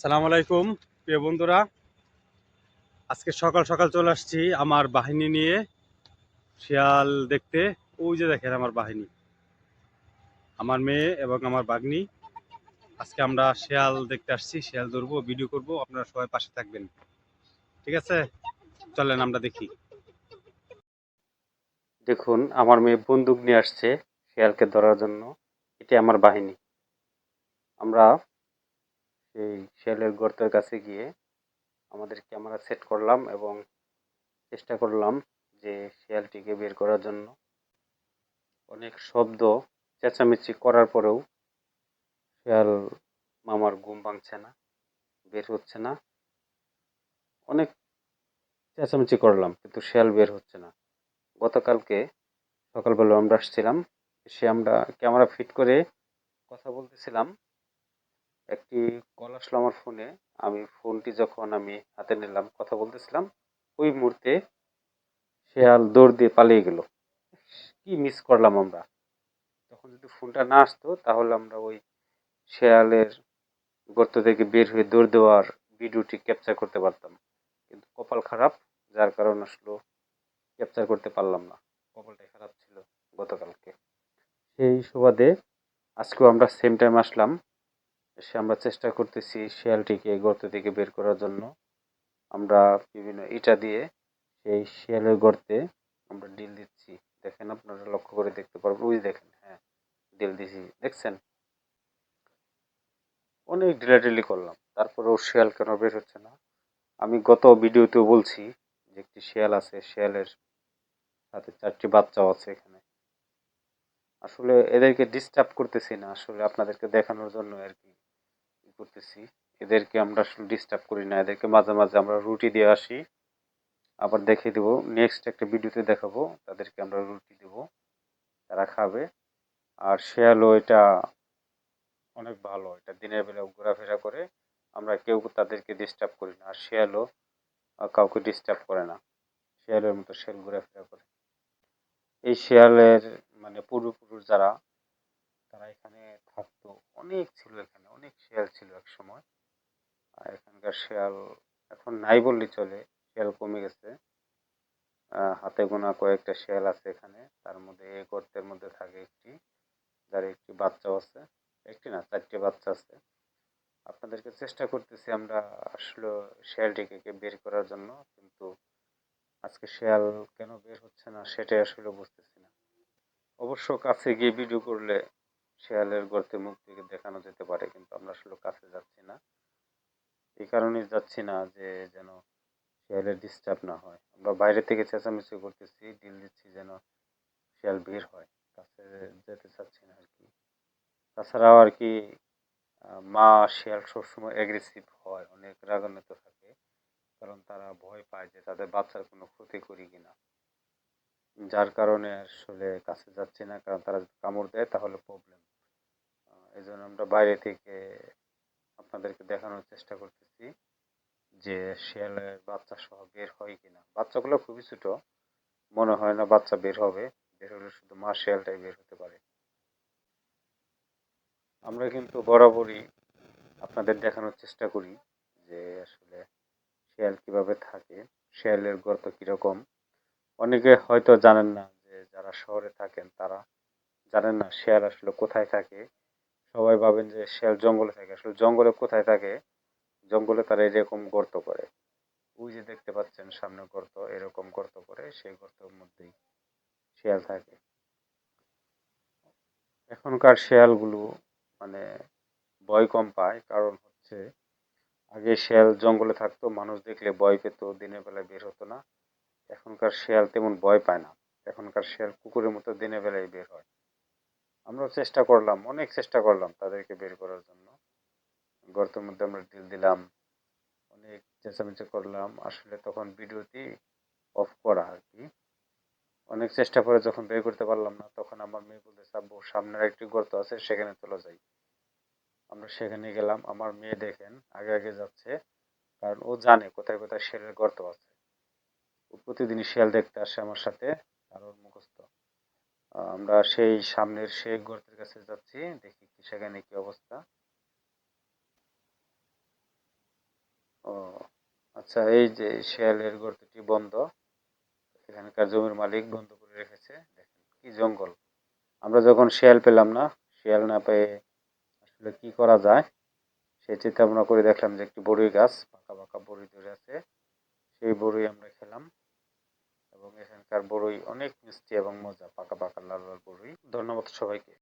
সালাম আলাইকুম প্রিয় বন্ধুরা। আজকে সকাল সকাল চলে আসছি আমার বাহিনী নিয়ে শিয়াল দেখতে। ওই যে দেখেন আমার বাহিনী, আমার মেয়ে এবং আমার বাগনি। আজকে আমরা শিয়াল দেখতে আসছি, শিয়াল ধরবো, ভিডিও করব, আপনারা সবাই পাশে থাকবেন, ঠিক আছে? চলেন আমরা দেখি। দেখুন, আমার মেয়ে বন্দুক নিয়ে আসছে শিয়ালকে ধরার জন্য। এটি আমার বাহিনী। আমরা সেই শিয়ালের গর্তের কাছে গিয়ে আমাদের ক্যামেরা সেট করলাম এবং চেষ্টা করলাম যে শিয়ালটিকে বের করার জন্য। অনেক শব্দ চেঁচামেচি করার পরেও শিয়াল মামার ঘুম ভাঙছে না, বের হচ্ছে না। অনেক চেঁচামেচি করলাম কিন্তু শিয়াল বের হচ্ছে না। গতকালকে সকালবেলা আমরা আসছিলাম, এসে আমরা ক্যামেরা ফিট করে কথা বলতেছিলাম। একটি কল আসলো আমার ফোনে। আমি ফোনটি যখন আমি হাতে নিলাম, কথা বলতেছিলাম, ওই মুহূর্তে শিয়াল দৌড় দিয়ে পালিয়ে গেল। কি মিস করলাম আমরা! তখন যদি ফোনটা না আসতো তাহলে আমরা ওই শেয়ালের গর্ত থেকে বের হয়ে দৌড় দেওয়ার ভিডিওটি ক্যাপচার করতে পারতাম। কিন্তু কপাল খারাপ, যার কারণে আসলে ক্যাপচার করতে পারলাম না। কপালটাই খারাপ ছিল গতকালকে। সেই সুবাদে আজকেও আমরা সেম টাইম আসলাম। এসে আমরা চেষ্টা করতেছি শিয়ালটিকে গর্ত থেকে বের করার জন্য। আমরা বিভিন্ন ইটা দিয়ে সেই শিয়ালের গর্তে আমরা ডিল দিচ্ছি। দেখেন, আপনারা লক্ষ্য করে দেখতে পারবেন। ওই দেখেন, হ্যাঁ, ডিল দিছি, দেখছেন? অনেক ঢিলাঢিলি করলাম, তারপরেও শিয়াল কেন বের হচ্ছে না? আমি গত ভিডিওতেও বলছি যে একটি শিয়াল আছে, শিয়ালের সাথে 4টি বাচ্চাও আছে এখানে। আসলে এদেরকে ডিস্টার্ব করতেছি না, আসলে আপনাদেরকে দেখানোর জন্য আর কি করতেছি। এদেরকে আমরা আসলে ডিস্টার্ব করি না, এদেরকে মাঝে মাঝে আমরা রুটি দিয়ে আসি, আবার দেখিয়ে দেবো। নেক্সট একটা ভিডিওতে দেখাবো তাদেরকে আমরা রুটি দেবো, তারা খাবে। আর শিয়ালও এটা অনেক ভালো, এটা দিনের বেলা ঘোরাফেরা করে, আমরা কেউ তাদেরকে ডিস্টার্ব করি না। আর শিয়ালও কাউকে ডিস্টার্ব করে না, শিয়ালের মতো শিয়াল ঘোরাফেরা করে। এই শিয়ালের মানে পূর্বপুরুষ যারা, তারা এখানে থাকতো। অনেক ছিল এখানে, অনেক শিয়াল ছিল এক সময়। আর এখানকার শিয়াল এখন নাই বললেই চলে, শিয়াল কমে গেছে। হাতে গোনা কয়েকটা শিয়াল আছে এখানে, তার মধ্যে এই গর্তের মধ্যে থাকে একটি, যার একটি বাচ্চাও আছে। একটি না, 4টি বাচ্চা আছে। আপনাদেরকে চেষ্টা করতেছি আমরা আসলে শিয়ালটিকে বের করার জন্য, কিন্তু আজকে শিয়াল কেন বের হচ্ছে না সেটাই আসলে বুঝতেছি না। অবশ্য কাছে গিয়ে ভিডিও করলে শিয়ালের গর্তে মুখ থেকে দেখানো যেতে পারে, কিন্তু আমরা আসলে কাছে যাচ্ছি না। এই কারণেই যাচ্ছি না যে যেন শিয়ালের ডিস্টার্ব না হয়। আমরা বাইরে থেকে চেঁচামেচি করতেছি, ডিল দিচ্ছি যেন শিয়াল বের হয়। কাছে যেতে চাচ্ছি না আর কি। তাছাড়াও আর কি, মা শিয়াল সবসময় অ্যাগ্রেসিভ হয়, অনেক রাগান্বিত থাকে, কারণ তারা ভয় পায় যে তাদের বাচ্চার কোনো ক্ষতি করি কিনা। যার কারণে আসলে কাছে যাচ্ছি না, কারণ তারা যদি কামড় দেয় তাহলে প্রবলেম। এই জন্য আমরা বাইরে থেকে আপনাদেরকে দেখানোর চেষ্টা করতেছি যে শিয়ালের বাচ্চা সহ বের হয় কিনা। বাচ্চাগুলো খুবই ছোট, মনে হয় না বাচ্চা বের হবে। বের হলে শুধু মা শিয়ালটাই বের হতে পারে। আমরা কিন্তু বরাবরই আপনাদের দেখানোর চেষ্টা করি যে আসলে শিয়াল কিভাবে থাকে, শিয়ালের গর্ত কিরকম। অনেকে হয়তো জানেন না, যে যারা শহরে থাকেন তারা জানেন না শিয়াল আসলে কোথায় থাকে। সবাই ভাবেন যে শিয়াল জঙ্গলে থাকে, আসলে জঙ্গলে কোথায় থাকে? জঙ্গলে তারা এরকম গর্ত করে। ওই যে দেখতে পাচ্ছেন সামনে গর্ত, এরকম গর্ত করে, সেই গর্তের মধ্যেই শিয়াল থাকে। এখনকার শিয়ালগুলো মানে ভয় কম পায়, কারণ হচ্ছে আগে শিয়াল জঙ্গলে থাকতো, মানুষ দেখলে ভয় পেত, দিনের বেলায় বের হতো না। এখনকার শিয়াল তেমন ভয় পায় না। এখনকার শিয়াল কুকুরের মতো দিনের বেলায় বের হয়। আমরা চেষ্টা করলাম, অনেক চেষ্টা করলাম তাদেরকে বের করার জন্য। গর্তের মধ্যে আমরা ঢিল দিলাম, অনেক চেঁচামেচি করলাম। আসলে তখন ভিডিওটি অফ করা আর কি। অনেক চেষ্টা করে যখন বের করতে পারলাম না, তখন আমার মেয়ে বলতেছে, আব্বু সামনের একটি গর্ত আছে, সেখানে চলে যাই। আমরা সেখানে গেলাম। আমার মেয়ে দেখেন আগে আগে যাচ্ছে, কারণ ও জানে কোথায় কোথায় শিয়ালের গর্ত আছে। ও প্রতিদিনই শিয়াল দেখতে আসে আমার সাথে, আর ওর মুখস্থ। আমরা সেই সামনের সেই গর্তের কাছে যাচ্ছি, দেখি কি সেখানে কি অবস্থা। ও আচ্ছা, এই যে শিয়ালের গর্তটি বন্ধ, এখানকার জমির মালিক বন্ধ করে রেখেছে। দেখেন কি জঙ্গল। আমরা যখন শিয়াল পেলাম না, শিয়াল না পেয়ে আসলে কি করা যায় সেই চিন্তা ভাবনা করে দেখলাম যে একটি বড়ই গাছ, পাকা পাকা বড়ই ধরে আছে। সেই বড়ই আমরা খেলাম এবং এখানকার বড়ই অনেক মিষ্টি এবং মজা, পাকা পাকা লাল লাল বড়ই। ধন্যবাদ সবাইকে।